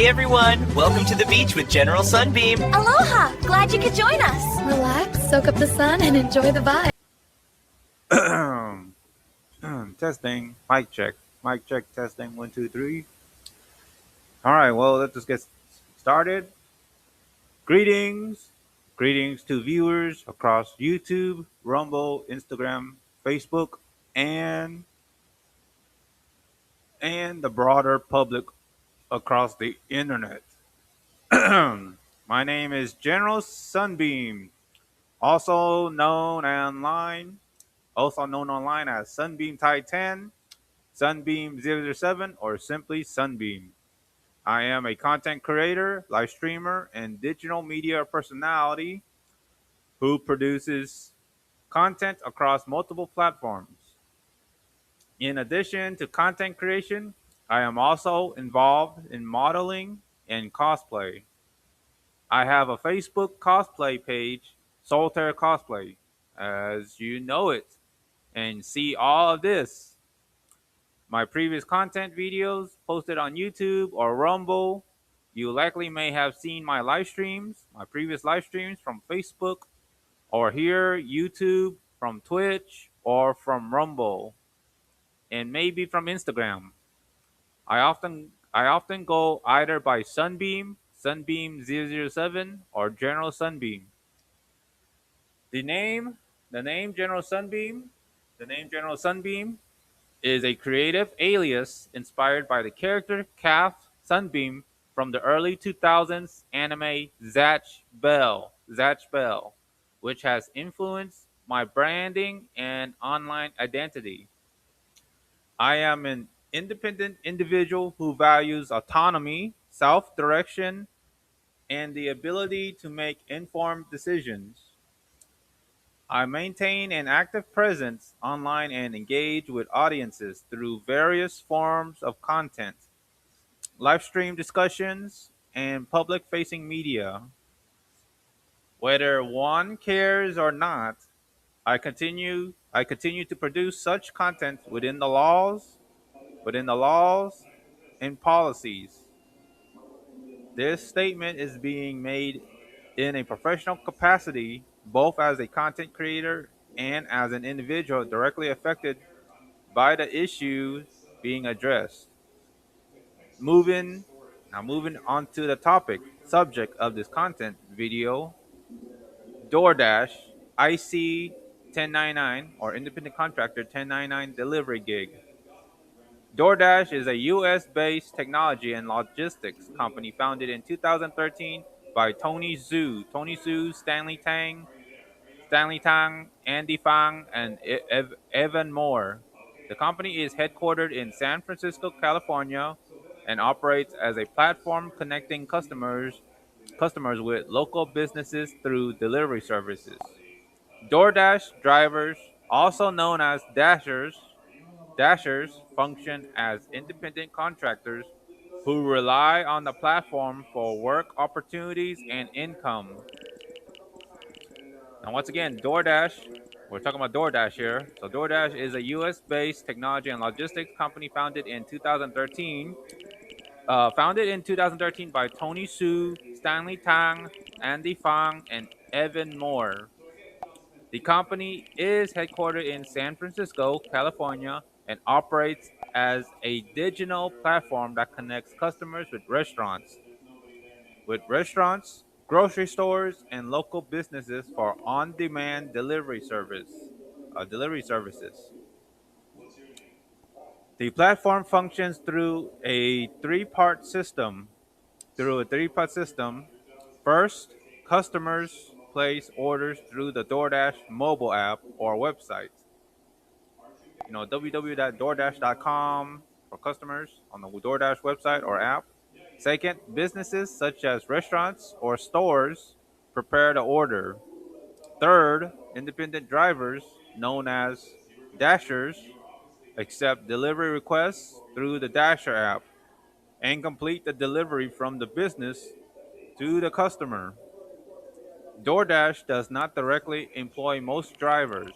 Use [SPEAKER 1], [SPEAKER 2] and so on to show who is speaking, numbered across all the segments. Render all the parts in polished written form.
[SPEAKER 1] Hey everyone, welcome to the beach with General Sunbeam.
[SPEAKER 2] Aloha! Glad you could join us.
[SPEAKER 3] Relax, soak up the sun, and enjoy the vibe.
[SPEAKER 4] Testing. Mic check. Testing. 1, 2, 3. All right. Well, let's just get started. Greetings. Greetings to viewers across YouTube, Rumble, Instagram, Facebook, and the broader public across the internet. My name is General Sunbeam, also known online, as Sunbeam Titan, Sunbeam 007, or simply Sunbeam. I am a content creator, live streamer, and digital media personality who produces content across multiple platforms. In addition to content creation, I am also involved in modeling and cosplay. I have a Facebook cosplay page, Solitaire Cosplay, as you know it, and see all of this. My previous content videos posted on YouTube or Rumble. You likely may have seen my previous live streams from Facebook, or here YouTube, from Twitch, or from Rumble, and maybe from Instagram. I often go either by Sunbeam, Sunbeam 007, or General Sunbeam. The name, the name General Sunbeam, the name General Sunbeam is a creative alias inspired by the character Calf Sunbeam from the early 2000s anime Zatch Bell, which has influenced my branding and online identity. I am an independent individual who values autonomy, self direction, and the ability to make informed decisions. I maintain an active presence online and engage with audiences through various forms of content, live stream discussions, and public facing media. Whether one cares or not, I continue to produce such content within the laws and policies. This statement is being made in a professional capacity, both as a content creator and as an individual directly affected by the issues being addressed. Moving moving on to the subject of this content video, DoorDash IC 1099, or independent contractor 1099 delivery gig. DoorDash is a US based technology and logistics company founded in 2013 by Tony Zhu, Stanley Tang, Andy Fang, and Evan Moore. The company is headquartered in San Francisco, California, and operates as a platform connecting customers with local businesses through delivery services. DoorDash drivers, also known as Dashers function as independent contractors who rely on the platform for work opportunities and income. Now, once again, we're talking about DoorDash here. So, DoorDash is a US based technology and logistics company founded in 2013. Founded in 2013 by Tony Su, Stanley Tang, Andy Fang, and Evan Moore. The company is headquartered in San Francisco, California, and operates as a digital platform that connects customers with restaurants, grocery stores, and local businesses for on-demand delivery services. The platform functions through a three-part system. First, customers place orders through the DoorDash mobile app or website. www.doordash.com for customers on the DoorDash website or app. Second, businesses such as restaurants or stores prepare the order. Third, independent drivers, known as Dashers, accept delivery requests through the Dasher app and complete the delivery from the business to the customer. DoorDash does not directly employ most drivers.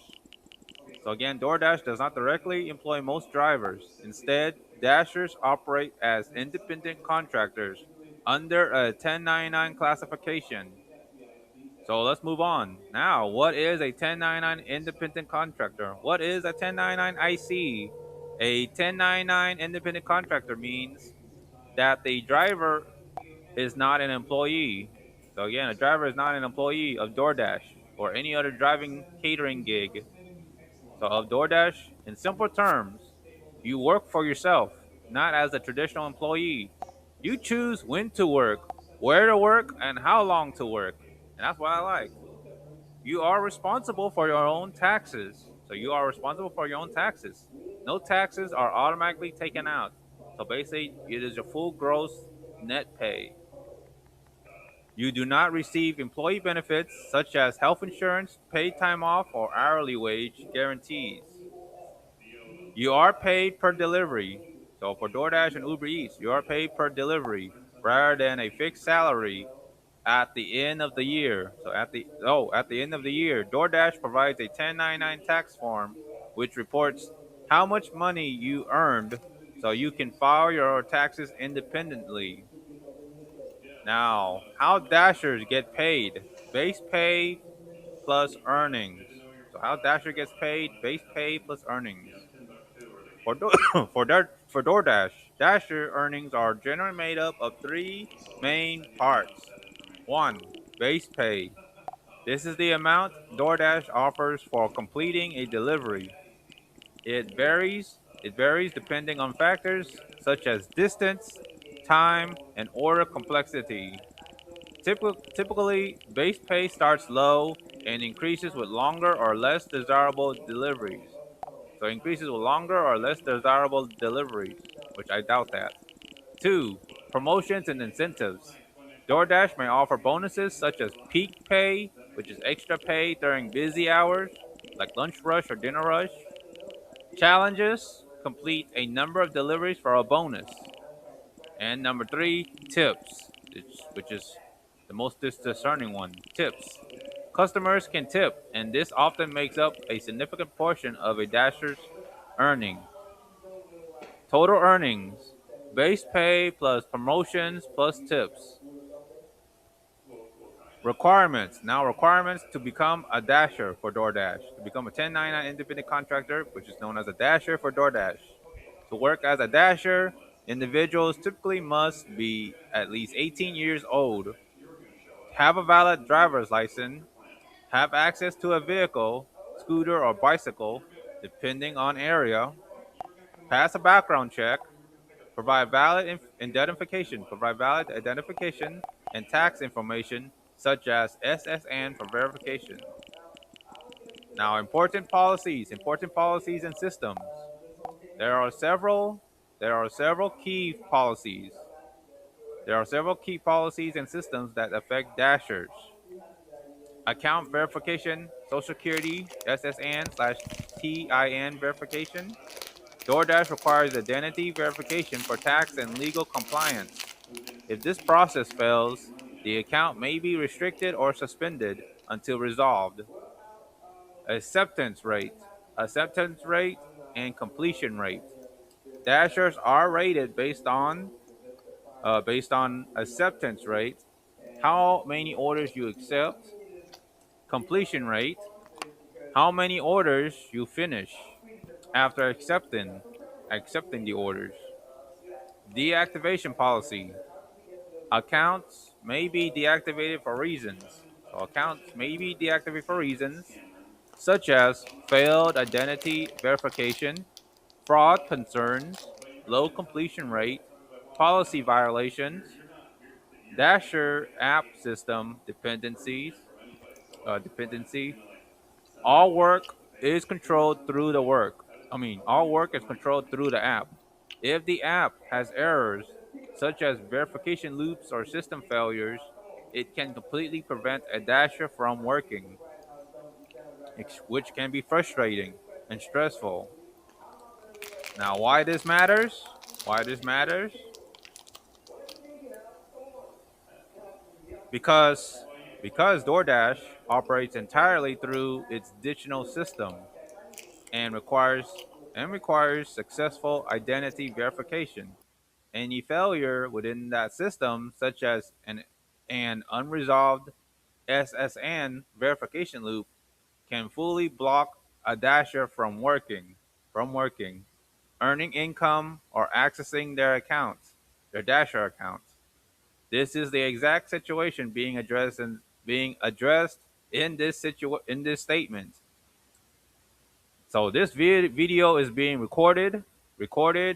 [SPEAKER 4] So again, DoorDash does not directly employ most drivers. Instead, Dashers operate as independent contractors under a 1099 classification. So let's move on. Now, what is a 1099 independent contractor? What is a 1099 IC? A 1099 independent contractor means that the driver is not an employee. So again, a driver is not an employee of DoorDash or any other driving catering gig. So of DoorDash, in simple terms, you work for yourself, not as a traditional employee. You choose when to work, where to work, and how long to work. And that's what I like. You are responsible for your own taxes. So you are responsible for your own taxes. No taxes are automatically taken out. So basically, it is your full gross net pay. You do not receive employee benefits such as health insurance, paid time off, or hourly wage guarantees. You are paid per delivery. So for DoorDash and Uber Eats, you are paid per delivery rather than a fixed salary at the end of the year. So at the end of the year, DoorDash provides a 1099 tax form which reports how much money you earned so you can file your taxes independently. Now, how Dashers get paid? Base pay plus earnings. So how Dasher gets paid? Base pay plus earnings. For DoorDash, Dasher earnings are generally made up of three main parts. One, base pay. This is the amount DoorDash offers for completing a delivery. It varies. It varies depending on factors such as distance, time, and order complexity. Typically, base pay starts low and increases with longer or less desirable deliveries. So increases with longer or less desirable deliveries, which I doubt that. Two, promotions and incentives. DoorDash may offer bonuses such as peak pay, which is extra pay during busy hours, like lunch rush or dinner rush. Challenges, complete a number of deliveries for a bonus. And number three, tips, which is the most discerning one. Tips. Customers can tip, and this often makes up a significant portion of a Dasher's earning. Total earnings. Base pay plus promotions plus tips. Requirements. Now, requirements to become a Dasher for DoorDash. To become a 1099 independent contractor, which is known as a Dasher for DoorDash. To work as a Dasher, individuals typically must be at least 18 years old, have a valid driver's license, have access to a vehicle, scooter, or bicycle, depending on area, pass a background check, provide valid identification and tax information such as SSN for verification. Now, important policies and systems. There are several there are several key policies. There are several key policies and systems that affect Dashers. Account verification, Social Security, SSN/TIN verification. DoorDash requires identity verification for tax and legal compliance. If this process fails, the account may be restricted or suspended until resolved. Acceptance rate, acceptance rate, and completion rate. Dashers are rated based on acceptance rate, how many orders you accept, completion rate, how many orders you finish after accepting the orders. Deactivation policy. Accounts may be deactivated for reasons. So accounts may be deactivated for reasons such as failed identity verification, fraud concerns, low completion rate, policy violations, Dasher app system dependency. All work is controlled through the work. All work is controlled through the app. If the app has errors, such as verification loops or system failures, it can completely prevent a Dasher from working, which can be frustrating and stressful. Now, why this matters? Why this matters? Because DoorDash operates entirely through its digital system and requires successful identity verification. any failure within that system, such as an unresolved SSN verification loop, can fully block a dasher from working, earning income, or accessing their dasher accounts. This is the exact situation being addressed in this statement. So this video is being recorded,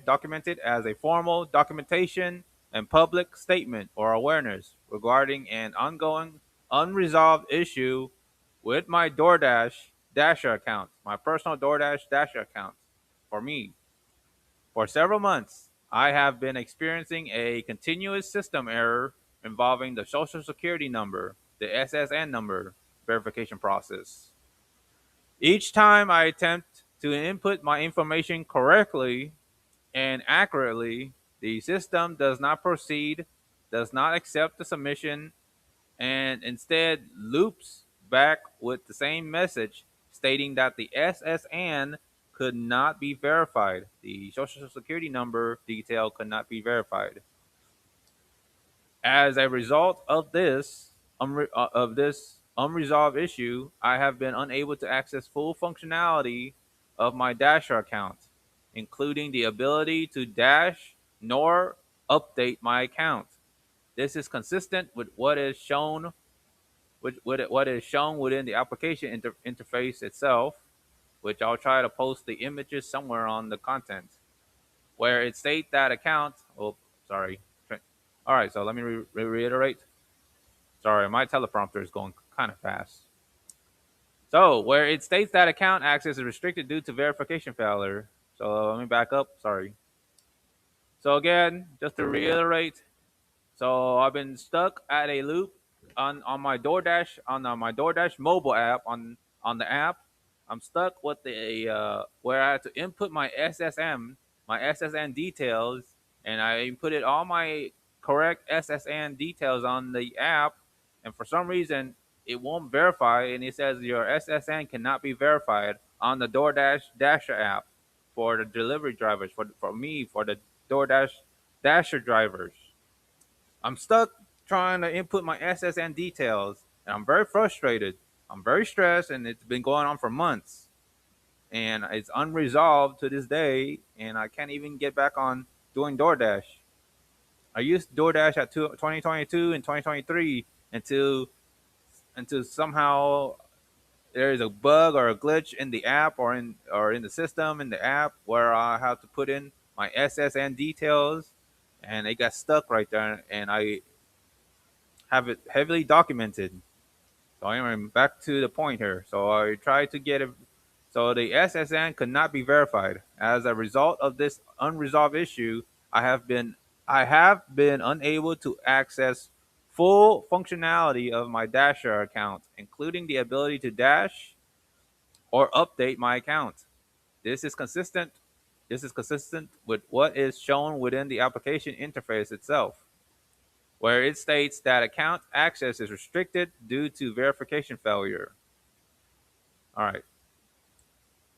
[SPEAKER 4] documented as a formal documentation and public statement or awareness regarding an ongoing unresolved issue with my DoorDash Dasher account, my personal DoorDash Dasher account. For me, for several months, I have been experiencing a continuous system error involving the Social Security number, the SSN number verification process. Each time I attempt to input my information correctly and accurately, the system does not proceed, does not accept the submission, and instead loops back with the same message stating that the SSN could not be verified. The Social Security number detail could not be verified. As a result of this unresolved issue, I have been unable to access full functionality of my Dasher account, including the ability to dash nor update my account. This is consistent with what is shown within the application interface itself, which I'll try to post the images somewhere on the content, where it states that account. Oh, sorry. All right, so let me reiterate. Sorry, my teleprompter is going kind of fast. So, where it states that account access is restricted due to verification failure. So, let me back up. Sorry. So, again, just to reiterate, so I've been stuck at a loop on my DoorDash my DoorDash mobile app on the app. I'm stuck with the where I had to input my SSN details, and I inputted all my correct SSN details on the app, and for some reason it won't verify, and it says your SSN cannot be verified on the DoorDash Dasher app for the delivery drivers for the DoorDash Dasher drivers. I'm stuck trying to input my SSN details, and I'm very frustrated. I'm very stressed, and it's been going on for months, and it's unresolved to this day, and I can't even get back on doing DoorDash. I used DoorDash at 2022 and 2023 until somehow there is a bug or a glitch in the app or in the system in the app where I have to put in my SSN details, and it got stuck right there, and I have it heavily documented. So anyway, back to the point here. So I tried to get it. So the SSN could not be verified. As a result of this unresolved issue, I have been unable to access full functionality of my Dasher account, including the ability to dash or update my account. This is consistent. This is consistent with what is shown within the application interface itself, where it states that account access is restricted due to verification failure. All right.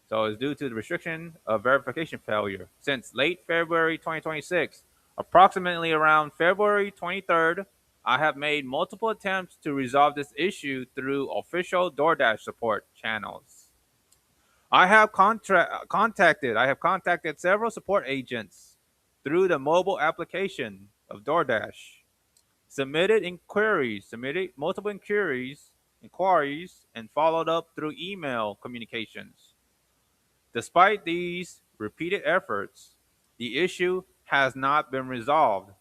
[SPEAKER 4] So it's due to the restriction of verification failure. Since late February 2026, approximately around February 23rd, I have made multiple attempts to resolve this issue through official DoorDash support channels. I have contacted several support agents through the mobile application of DoorDash, submitted multiple inquiries, and followed up through email communications. Despite these repeated efforts, the issue has not been resolved.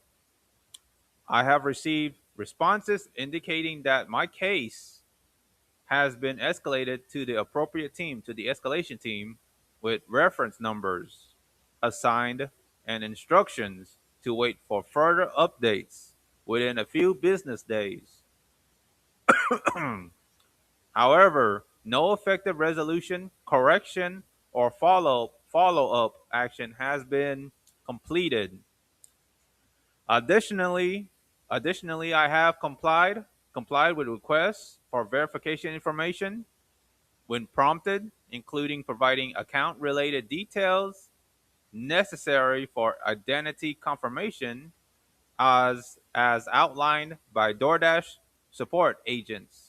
[SPEAKER 4] I have received responses indicating that my case has been escalated to the appropriate team, to the escalation team, with reference numbers assigned and instructions to wait for further updates within a few business days. However, no effective resolution, correction, or follow-up action has been completed. Additionally, I have complied with requests for verification information when prompted, including providing account-related details necessary for identity confirmation as outlined by DoorDash support agents.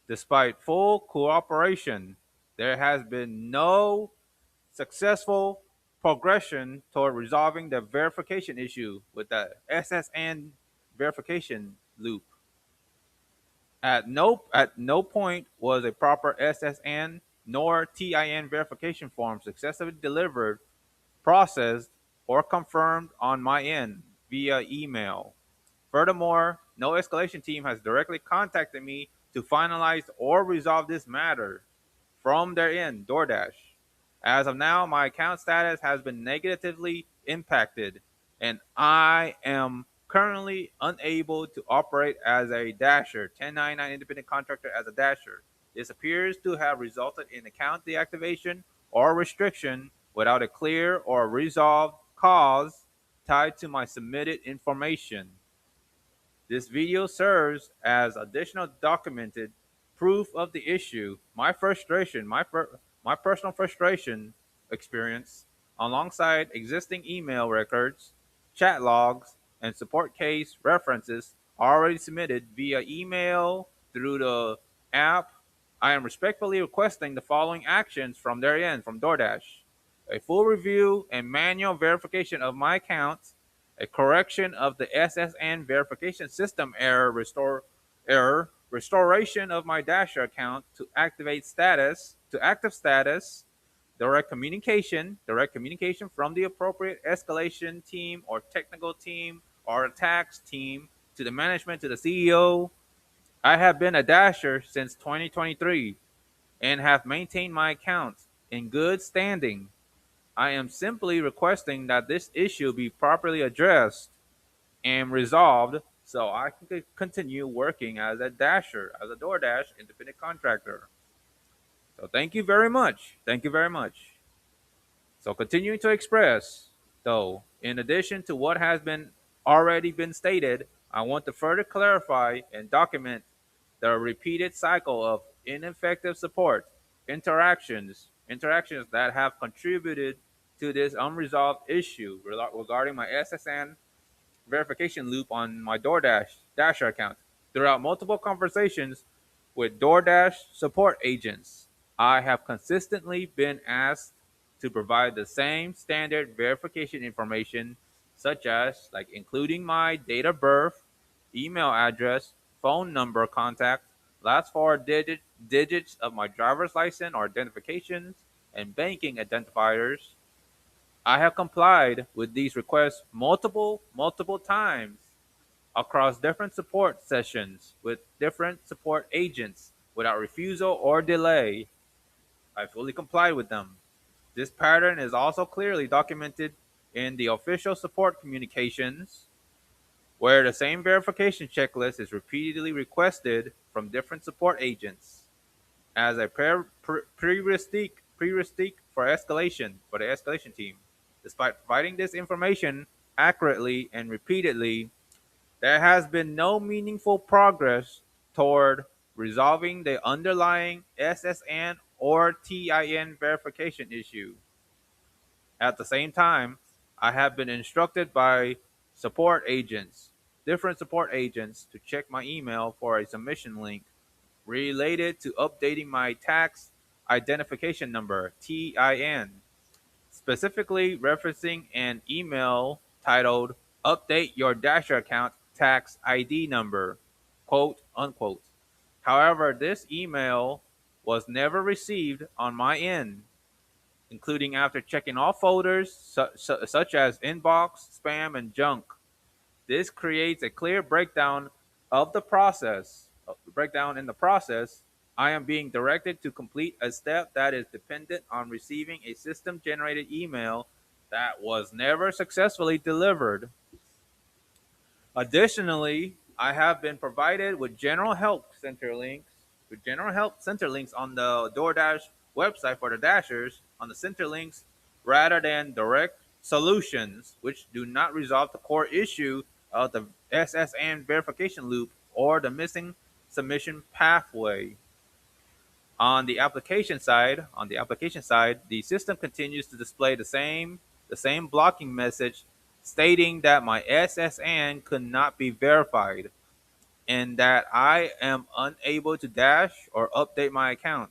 [SPEAKER 4] Despite full cooperation, there has been no successful progression toward resolving the verification issue with the SSN verification loop. At no point was a proper SSN nor TIN verification form successfully delivered, processed, or confirmed on my end via email. Furthermore, no escalation team has directly contacted me to finalize or resolve this matter from their end, DoorDash. As of now, my account status has been negatively impacted, and I am currently unable to operate as a dasher, 1099 independent contractor as a dasher. This appears to have resulted in account deactivation or restriction without a clear or resolved cause tied to my submitted information. This video serves as additional documented proof of the issue. My personal frustration experience, alongside existing email records, chat logs, and support case references already submitted via email through the app. I am respectfully requesting the following actions from their end, from DoorDash: a full review and manual verification of my account, a correction of the SSN verification system restoration of my Dasher account to active status, direct communication from the appropriate escalation team or technical team or attacks team to the management, to the CEO. I have been a Dasher since 2023 and have maintained my account in good standing. I am simply requesting that this issue be properly addressed and resolved so I can continue working as a dasher, as a DoorDash independent contractor. So thank you very much. Thank you very much. So continuing to express, though, in addition to what has been already been stated, I want to further clarify and document the repeated cycle of ineffective support interactions that have contributed to this unresolved issue regarding my SSN verification loop on my DoorDash Dasher account. Throughout multiple conversations with DoorDash support agents, I have consistently been asked to provide the same standard verification information, such as like including my date of birth, email address, phone number contact, last digits of my driver's license or identifications, and banking identifiers. I have complied with these requests multiple times across different support sessions with different support agents without refusal or delay. I fully complied with them. This pattern is also clearly documented in the official support communications, where the same verification checklist is repeatedly requested from different support agents as a prerequisite for the escalation team. Despite providing this information accurately and repeatedly, there has been no meaningful progress toward resolving the underlying SSN or TIN verification issue. At the same time, I have been instructed by different support agents, to check my email for a submission link related to updating my tax identification number, TIN, specifically referencing an email titled "Update Your Dasher Account Tax ID Number," quote unquote. However, this email was never received on my end, including after checking all folders such as inbox, spam, and junk. This creates a clear breakdown of the process. Breakdown in the process, I am being directed to complete a step that is dependent on receiving a system generated email that was never successfully delivered. Additionally, I have been provided with general help center links on the DoorDash website for the Dashers on the center links rather than direct solutions, which do not resolve the core issue of the SSN verification loop or the missing submission pathway. On the application side, the system continues to display the same blocking message stating that my SSN could not be verified and that I am unable to dash or update my account.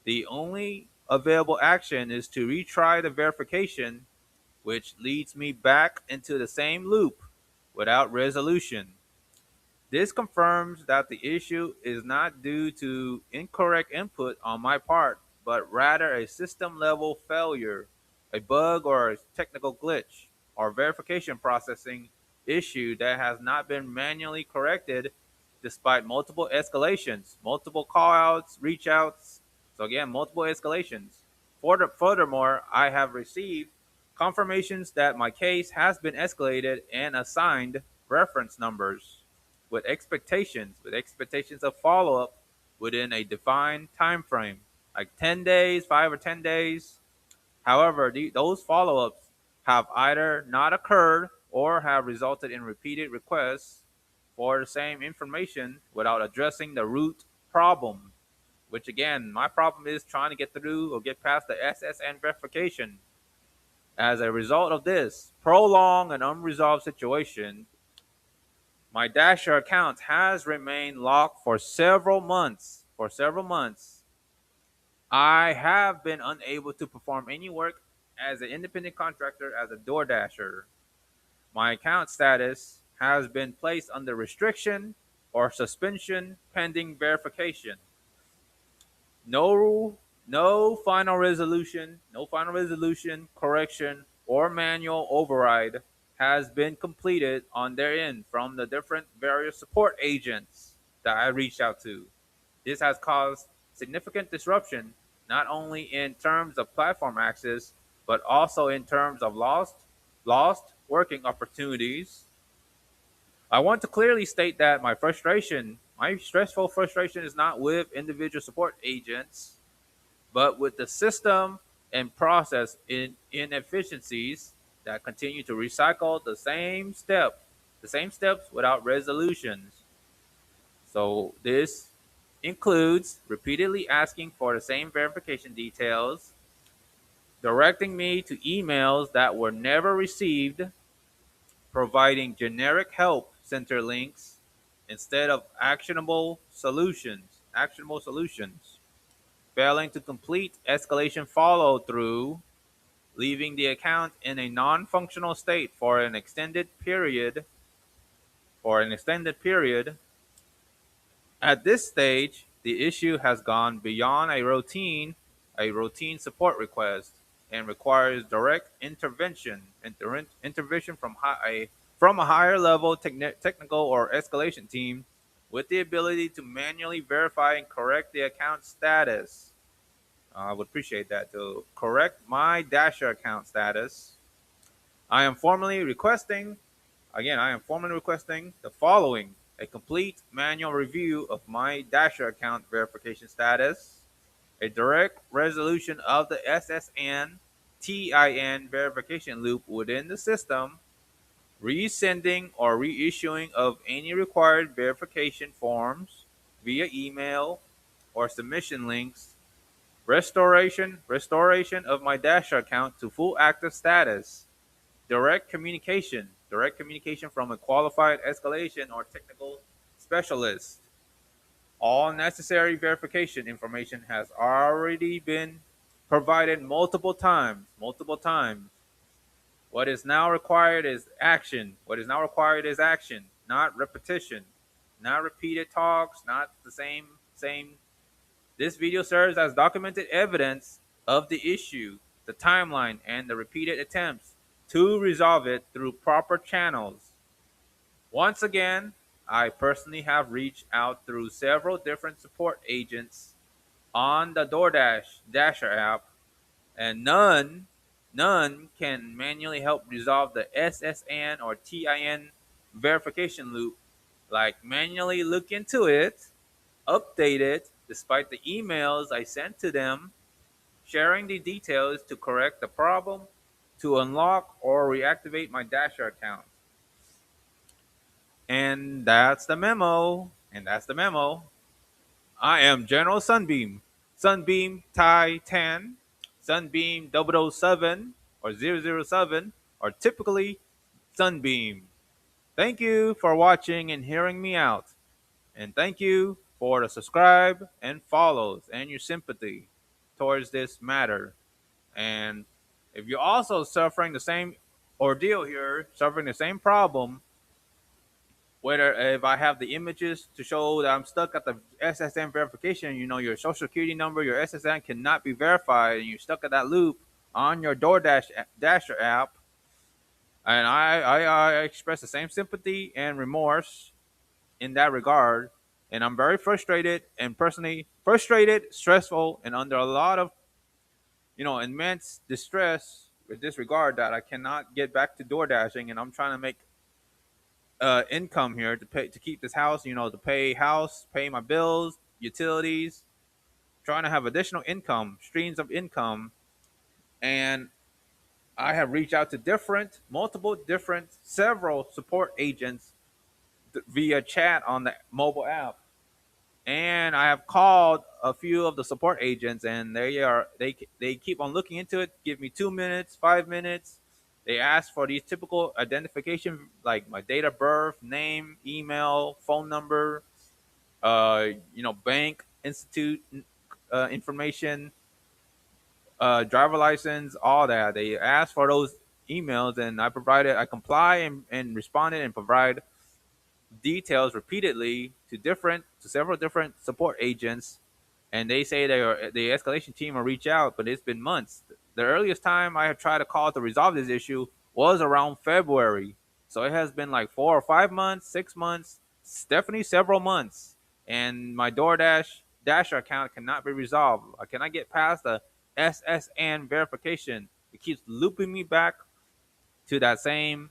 [SPEAKER 4] The only available action is to retry the verification, which leads me back into the same loop without resolution. This confirms that the issue is not due to incorrect input on my part, but rather a system level failure, a bug or a technical glitch, or verification processing issue that has not been manually corrected despite multiple escalations, multiple callouts, reach outs. So, again, multiple escalations. Furthermore, I have received confirmations that my case has been escalated and assigned reference numbers with expectations of follow-up within a defined time frame, like 10 days, 5 or 10 days. However, those follow-ups have either not occurred or have resulted in repeated requests for the same information without addressing the root problem, which again, my problem is trying to get through or get past the SSN verification. As a result of this prolonged and unresolved situation, my Dasher account has remained locked for several months. For several months, I have been unable to perform any work as an independent contractor as a DoorDasher. My account status has been placed under restriction or suspension pending verification. No final resolution, correction, or manual override has been completed on their end from the different various support agents that I reached out to. This has caused significant disruption, not only in terms of platform access, but also in terms of lost working opportunities. I want to clearly state that my stressful frustration is not with individual support agents, but with the system and process inefficiencies that continue to recycle the same steps without resolutions. So this includes repeatedly asking for the same verification details, directing me to emails that were never received, providing generic help center links instead of actionable solutions, failing to complete escalation follow through, leaving the account in a non-functional state for an extended period. At this stage, the issue has gone beyond a routine support request and requires direct intervention from a higher level technical or escalation team with the ability to manually verify and correct the account status. I would appreciate that to correct my Dasher account status. I am formally requesting the following: a complete manual review of my Dasher account verification status, a direct resolution of the SSN TIN verification loop within the system, resending or reissuing of any required verification forms via email or submission links, restoration of my Dasher account to full active status, direct communication from a qualified escalation or technical specialist. All necessary verification information has already been provided multiple times. Multiple times. What is now required is action. Not repetition, not repeated talks, not the same. This video serves as documented evidence of the issue, the timeline, and the repeated attempts to resolve it through proper channels. Once again, I personally have reached out through several different support agents on the DoorDash Dasher app, and none can manually help resolve the SSN or TIN verification loop, like manually look into it, update it, despite the emails I sent to them, sharing the details to correct the problem, to unlock or reactivate my Dasher account. And that's the memo. I am General Sunbeam. Sunbeam Thai 10, Sunbeam 007 or 007, or typically Sunbeam. Thank you for watching and hearing me out. And thank you for the subscribe and follows and your sympathy towards this matter. And if you're also suffering the same ordeal here, suffering the same problem, whether if I have the images to show that I'm stuck at the SSN verification, your social security number, your SSN cannot be verified, and you're stuck at that loop on your DoorDash Dasher app, and I express the same sympathy and remorse in that regard, and I'm very frustrated and personally frustrated, stressful, and under a lot of immense distress with this regard that I cannot get back to door dashing, and I'm trying to make income here to keep this house, to pay my bills, utilities, trying to have additional income, streams of income, and I have reached out to several support agents via chat on the mobile app, and I have called a few of the support agents, and they keep on looking into it. Give me 2 minutes, 5 minutes. They ask for these typical identification, like my date of birth, name, email, phone number, bank, institute information, driver license, all that. They ask for those emails, and I comply and responded and provide details repeatedly to several different support agents, and they say the escalation team will reach out, but it's been months. The earliest time I have tried to call to resolve this issue was around February, so it has been like 4 or 5 months, 6 months, definitely several months, and my DoorDash Dasher account cannot be resolved. I cannot get past the SSN verification. It keeps looping me back to that same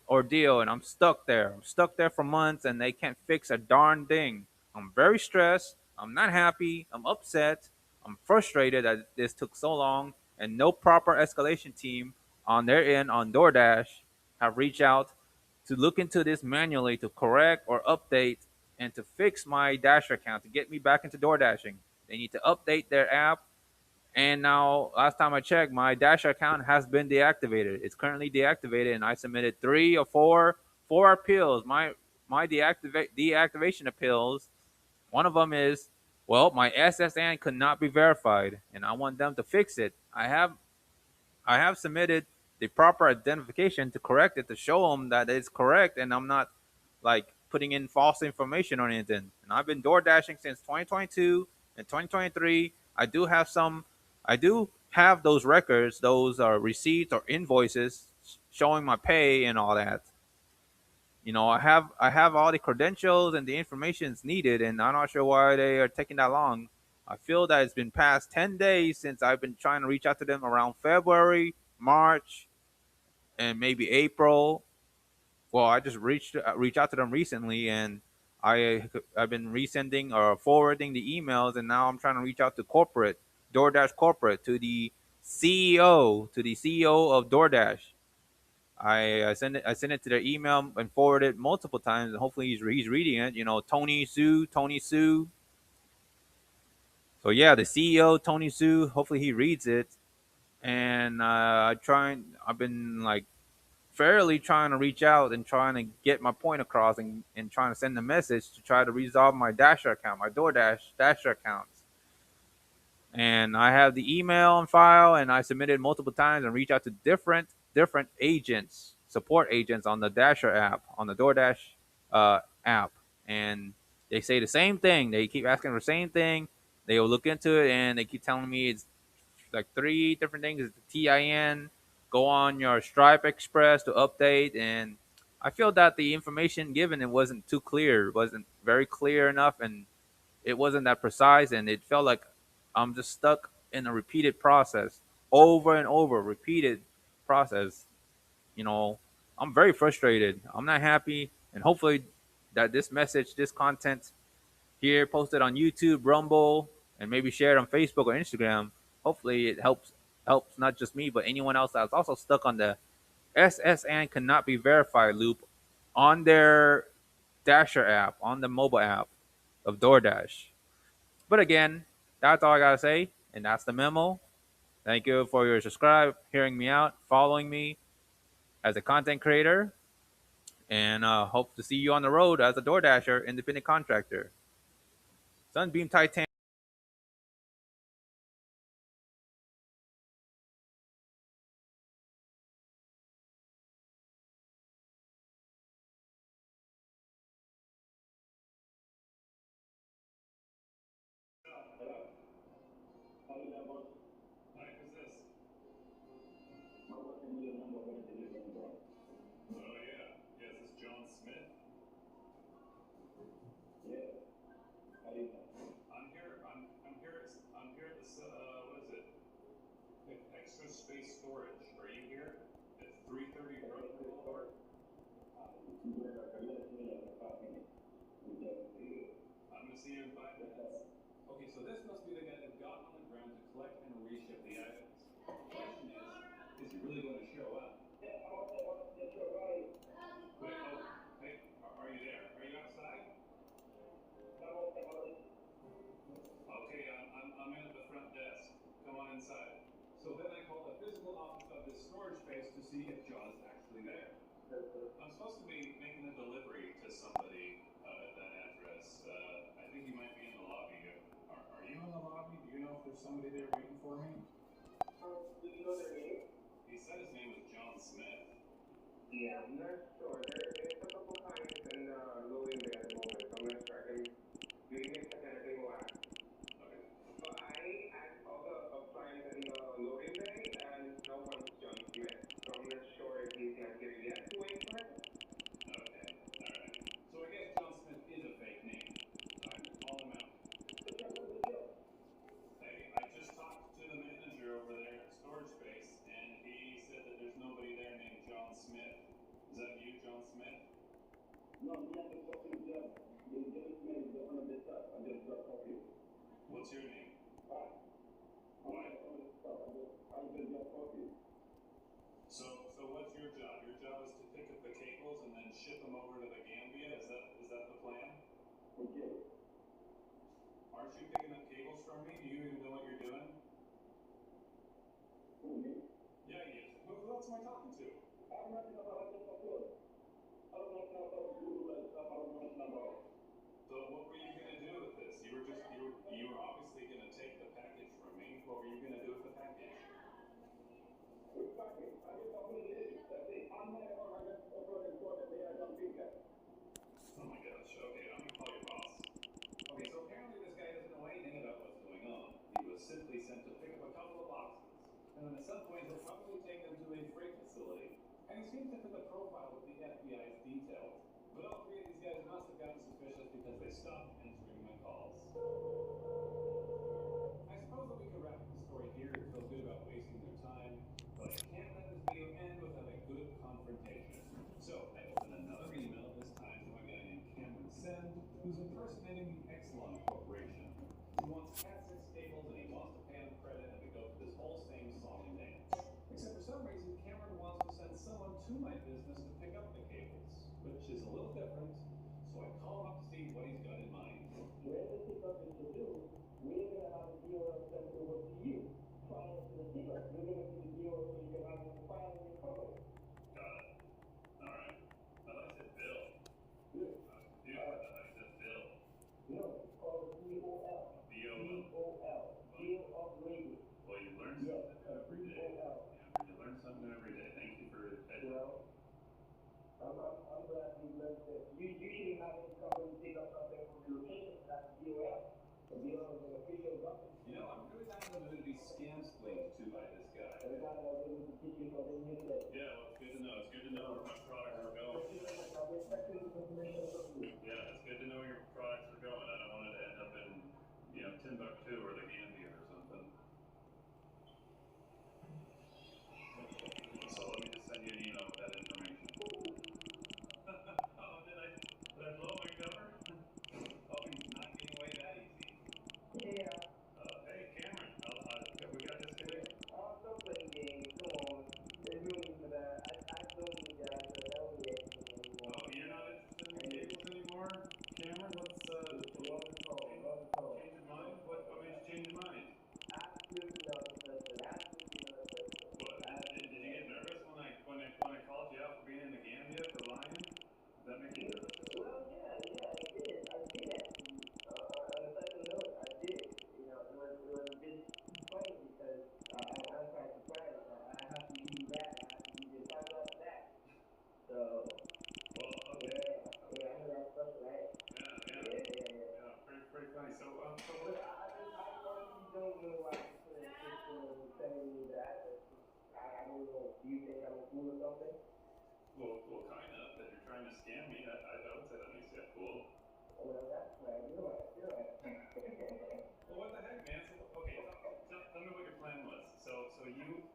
[SPEAKER 4] ordeal, and I'm stuck there. I'm stuck there for months, and they can't fix a darn thing. I'm very stressed. I'm not happy. I'm upset. I'm frustrated that this took so long, and no proper escalation team on their end on DoorDash have reached out to look into this manually to correct or update and to fix my Dasher account to get me back into DoorDashing. They need to update their app, and now, last time I checked, my Dasher account has been deactivated. It's currently deactivated, and I submitted 3 or 4 appeals. My deactivation appeals. One of them is, well, my SSN could not be verified, and I want them to fix it. I have submitted the proper identification to correct it, to show them that it's correct, and I'm not like putting in false information or anything. And I've been door dashing since 2022 and 2023. I do have those records, those are receipts or invoices showing my pay and all that. I have all the credentials and the information needed, and I'm not sure why they are taking that long. I feel that it's been past 10 days since I've been trying to reach out to them around February, March, and maybe April. Well, I just reached out to them recently, and I've been resending or forwarding the emails, and now I'm trying to reach out to DoorDash corporate, to the CEO of DoorDash. I sent it to their email and forwarded it multiple times, and hopefully he's reading it. Tony Sue. So yeah, the CEO Tony Sue. Hopefully he reads it, and I've been like fairly trying to reach out and trying to get my point across, and trying to send a message to try to resolve my Dasher account, my DoorDash Dasher accounts. And I have the email on file, and I submitted multiple times and reached out to different agents, support agents on the Dasher app, on the DoorDash app, and they say the same thing. They keep asking for the same thing. They will look into it, and they keep telling me it's like 3 different things. It's the TIN. Go on your Stripe Express to update, and I feel that the information given, it wasn't too clear. It wasn't very clear enough, and it wasn't that precise, and it felt like I'm just stuck in a repeated process, over and over, repeated process. I'm very frustrated. I'm not happy, and hopefully that this content here posted on YouTube, Rumble, and maybe shared on Facebook or Instagram, hopefully it helps not just me, but anyone else that's also stuck on the SSN cannot be verified loop on their Dasher app, on the mobile app of DoorDash. But again, That's all I gotta say, and that's the memo. Thank you for your subscribe, hearing me out, following me as a content creator, and hope to see you on the road as a DoorDasher, independent contractor. Sunbeam Titan.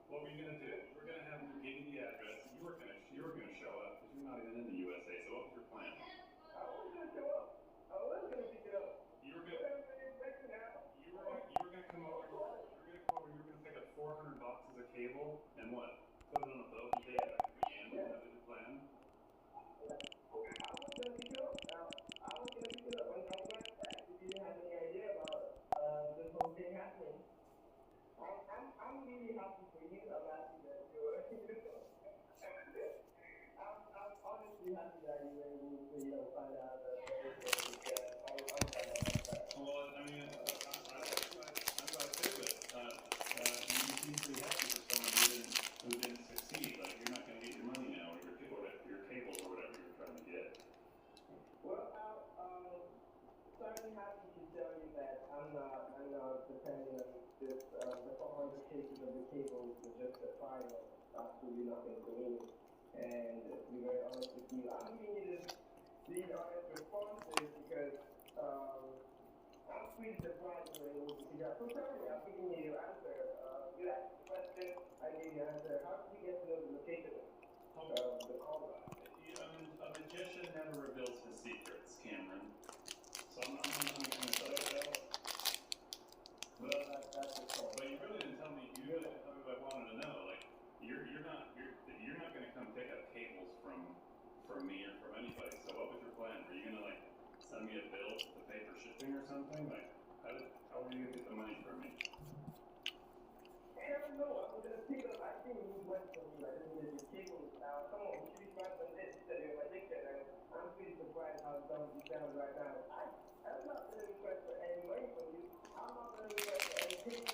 [SPEAKER 5] what were you gonna do? You were gonna have him give you the address. You were gonna show up because you're not even in the USA. So what was your plan?
[SPEAKER 6] I was gonna show up. I was gonna pick it up.
[SPEAKER 5] You were gonna come over. You were gonna pick up 400 boxes of cable and what? Put it on a boat and take it back to Gambia. That was your plan.
[SPEAKER 6] I was gonna pick it up. I was gonna pick it up when I went back. If you didn't have any idea about this whole thing happening. I'm really happy for you. I'm happy that you're. I'm honestly happy that you were able to find out that everything is I'm glad about that.
[SPEAKER 5] Well, I mean, I'm glad too, but you seem pretty happy for someone who didn't succeed. Like you're not gonna get your money now, or your cables or whatever you're trying to get.
[SPEAKER 6] Well, certainly happy to tell you that I'm not depending on this, the 400 cases of the cables is just a final, absolutely nothing for me. And to be very honest with you, I'm giving you these honest responses because I'm pretty surprised when I was figure out. So tell me, I'm giving you your answer. You asked the question, I gave you the answer. How did you get to know the location of the caller?
[SPEAKER 5] A magician never reveals his secrets, Cameron. So I'm going to tell you that. But you really didn't tell me. You really didn't tell me what I wanted to know. Like you're not going to come pick up cables from me or from anybody. So what was your plan? Were you going to like send me a bill to pay for shipping or something? Like how were you going to get the money from me?
[SPEAKER 6] Hell no, I was gonna pick up. I think you went from me. I didn't get your cables. Come on, we should be friends on this. You said you're my addiction, and I'm pretty surprised how dumb you sound right now. I'm not gonna request for any money from you. I'm not gonna request for any payment